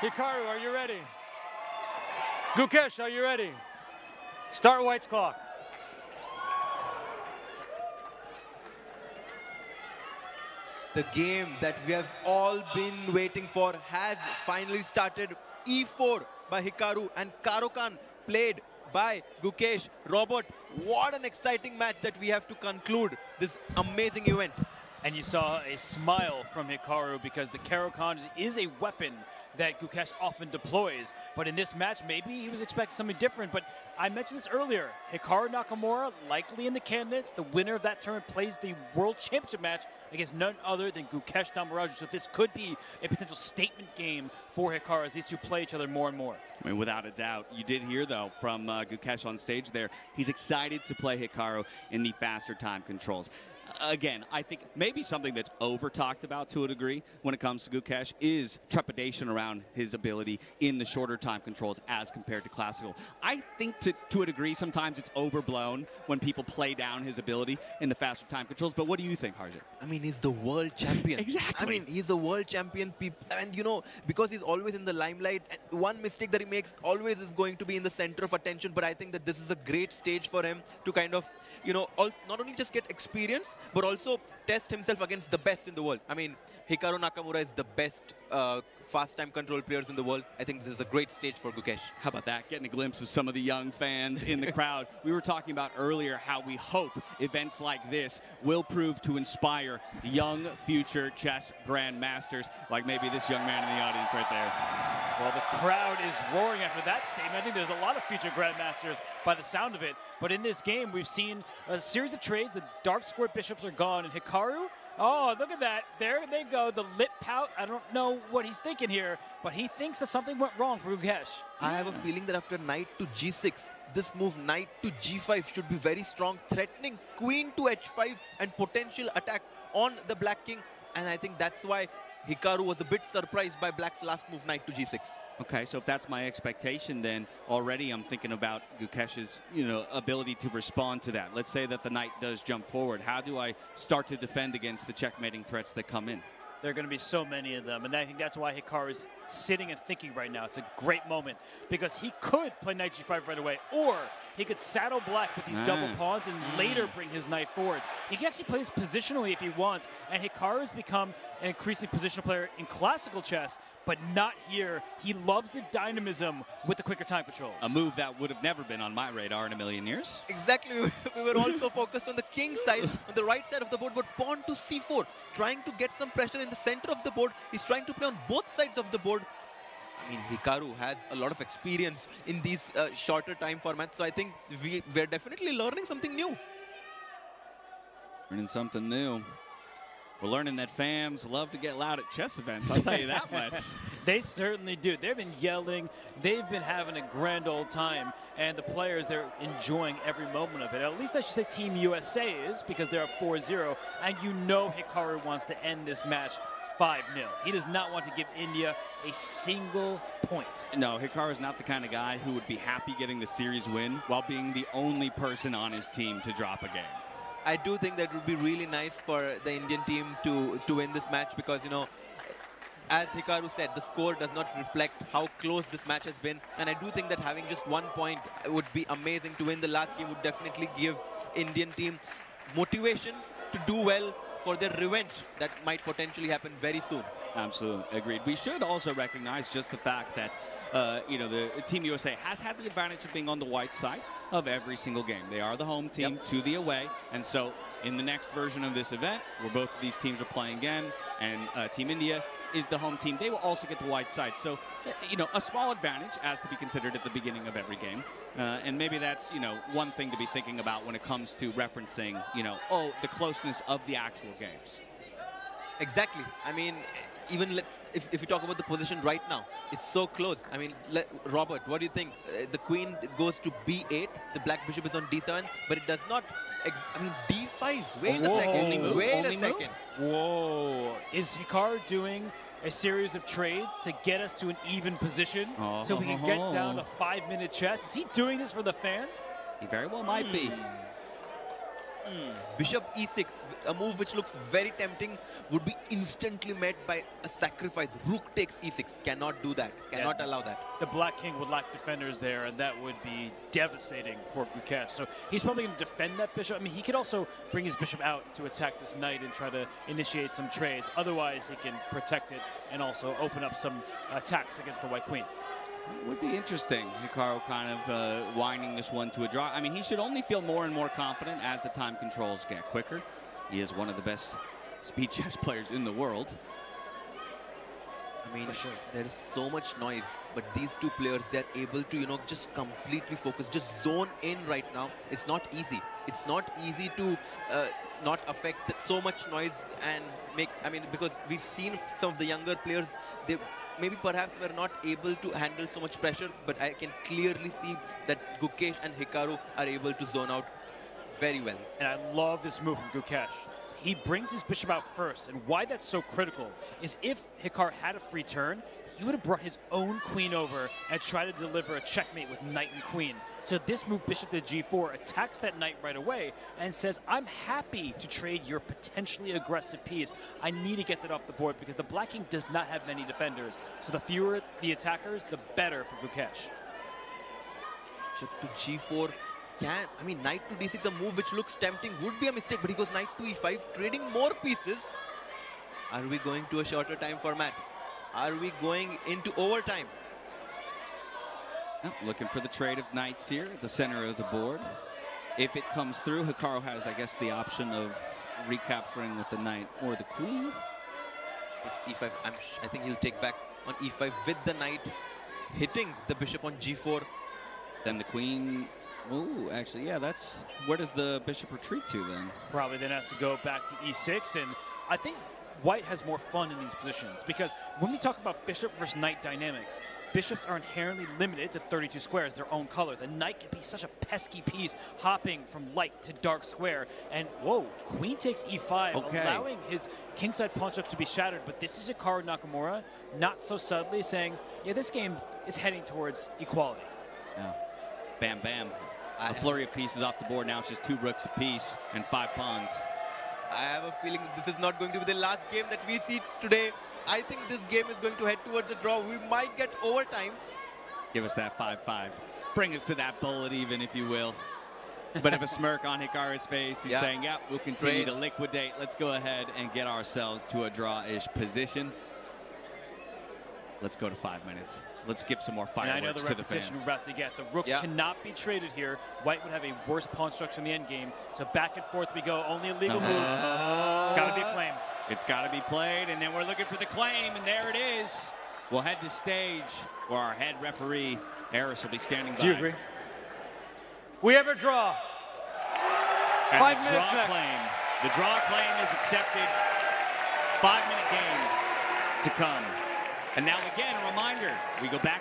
Hikaru, are you ready? Gukesh, are you ready? Start White's clock. The game that we have all been waiting for has finally started. E4 by Hikaru and CARO-KANN played by Gukesh. Robert, what an exciting match that we have to conclude this amazing event. And you saw a smile from Hikaru because the CARO-KANN is a weapon that Gukesh often deploys. But in this match, maybe he was expecting something different. But I mentioned this earlier. Hikaru Nakamura, likely in the candidates. The winner of that tournament plays the World Championship match against none other than Gukesh Damaraju. So this could be a potential statement game for Hikaru as these two play each other more and more. I mean, without a doubt. You did hear, though, from Gukesh on stage there. He's excited to play Hikaru in the faster time controls. Again, I think maybe something that's over-talked about to a degree when it comes to Gukesh is trepidation around his ability in the shorter time controls as compared to classical. I think to a degree sometimes it's overblown when people play down his ability in the faster time controls. But what do you think, Harjit? I mean, he's the world champion. Exactly. I mean, he's a world champion. And, you know, because he's always in the limelight, one mistake that he makes always is going to be in the center of attention. But I think that this is a great stage for him to kind of, you know, not only just get experience, but also test himself against the best in the world. I mean, Hikaru Nakamura is the best fast time control players in the world. I think this is a great stage for Gukesh. How about that? Getting a glimpse of some of the young fans in the crowd. We were talking about earlier how we hope events like this will prove to inspire young future chess grandmasters, like maybe this young man in the audience right there. Well, the crowd is roaring after that statement. I think there's a lot of future grandmasters by the sound of it. But in this game, we've seen a series of trades. The dark square bishops are gone, and Hikaru, oh, look at that. There they go, the lip pout. I don't know what he's thinking here, but he thinks that something went wrong for Gukesh. I have a feeling that after knight to g6, this move knight to g5 should be very strong, threatening queen to h5 and potential attack on the black king. And I think that's why Hikaru was a bit surprised by black's last move, knight to g6. Okay, so if that's my expectation, then already I'm thinking about Gukesh's, you know, ability to respond to that. Let's say that the knight does jump forward. How do I start to defend against the checkmating threats that come in? There are going to be so many of them, and I think that's why Hikaru is sitting and thinking right now. It's a great moment because he could play knight g5 right away, or he could saddle black with these double pawns and later bring his knight forward. He can actually play this positionally if he wants, and Hikaru has become an increasingly positional player in classical chess, but not here. He loves the dynamism with the quicker time controls. A move that would have never been on my radar in a million years. Exactly. We were also focused on the king side, on the right side of the board, but pawn to c4, trying to get some pressure in the center of the board. He's trying to play on both sides of the board. I mean, Hikaru has a lot of experience in these shorter time formats, so I think we're definitely learning something new. Learning something new. We're learning that fans love to get loud at chess events, I'll tell you that much. They certainly do. They've been yelling. They've been having a grand old time. And the players, they're enjoying every moment of it. At least I should say Team USA is, because they're up 4-0. And you know Hikaru wants to end this match 5-0. He does not want to give India a single point. No, Hikaru is not the kind of guy who would be happy getting the series win while being the only person on his team to drop a game. I do think that would be really nice for the Indian team to win this match because, you know, as Hikaru said, the score does not reflect how close this match has been. And I do think that having just 1 point would be amazing. To win the last game would definitely give Indian team motivation to do well for their revenge that might potentially happen very soon. Absolutely, agreed. We should also recognize just the fact that, you know, the Team USA has had the advantage of being on the white side of every single game. They are the home team to the away, and so in the next version of this event, where both of these teams are playing again, and Team India is the home team, they will also get the white side. So, you know, a small advantage as to be considered at the beginning of every game. And maybe that's, you know, one thing to be thinking about when it comes to referencing, you know, the closeness of the actual games. Exactly. I mean, even if you talk about the position right now, it's so close. I mean, Robert, what do you think? The queen goes to b8, the black bishop is on d7, but it does not. I mean, d5. Wait a second. Wait a second. Whoa. Is Hikaru doing a series of trades to get us to an even position so we can get down to 5-minute chess? Is he doing this for the fans? He very well might be. Bishop e6, a move which looks very tempting, would be instantly met by a sacrifice. Rook takes e6. Cannot do that. Cannot allow that. The black king would lack defenders there, and that would be devastating for Gukesh. So he's probably going to defend that bishop. I mean, he could also bring his bishop out to attack this knight and try to initiate some trades. Otherwise, he can protect it and also open up some attacks against the white queen. It would be interesting, Hikaru kind of winding this one to a draw. I mean, he should only feel more and more confident as the time controls get quicker. He is one of the best speed chess players in the world. I mean, there is so much noise, but these two players, they're able to, you know, just completely focus, just zone in right now. It's not easy. It's not easy to not affect so much noise and make, I mean, because we've seen some of the younger players, they maybe perhaps were not able to handle so much pressure, but I can clearly see that Gukesh and Hikaru are able to zone out very well. And I love this move from Gukesh. He brings his bishop out first, and why that's so critical is if Hikaru had a free turn, he would have brought his own queen over and tried to deliver a checkmate with knight and queen. So this move, bishop to g4, attacks that knight right away and says, I'm happy to trade your potentially aggressive piece. I need to get that off the board because the black king does not have many defenders. So the fewer the attackers, the better for Gukesh. Bishop to g4. I mean, knight to d6, a move which looks tempting, would be a mistake, but he goes knight to e5, trading more pieces. Are we going to a shorter time format? Are we going into overtime? Looking for the trade of knights here at the center of the board. If it comes through, Hikaru has, I guess, the option of recapturing with the knight or the queen. It's e5. I think he'll take back on e5 with the knight, hitting the bishop on g4. Then the queen. Oh, actually, yeah, that's... Where does the bishop retreat to then? Probably then has to go back to e6, and I think white has more fun in these positions because when we talk about bishop versus knight dynamics, bishops are inherently limited to 32 squares, their own color. The knight can be such a pesky piece, hopping from light to dark square. And whoa, queen takes e5, allowing his kingside pawn structure to be shattered. But this is Hikaru Nakamura, not so subtly saying, yeah, this game is heading towards equality. Yeah. Bam, bam. A flurry of pieces off the board. Now it's just 2 rooks apiece and 5 pawns. I have a feeling that this is not going to be the last game that we see today. I think this game is going to head towards a draw. We might get overtime. Give us that 5-5. Bring us to that bullet even, if you will. Bit of a smirk on Hikaru's face. He's saying, yep, we'll continue to liquidate. Let's go ahead and get ourselves to a draw-ish position. Let's go to 5 minutes. Let's give some more fireworks to the fans. We're about to get. The rooks cannot be traded here. White would have a worse pawn structure in the endgame. So back and forth we go. Only a legal move. It's got to be a claim. It's got to be played, and then we're looking for the claim, and there it is. We'll head to stage where our head referee, Eris, will be standing by. Do you agree? We have a draw. And 5 the minutes draw next. claim. The draw claim is accepted. 5-minute game to come. And now again, a reminder, we go back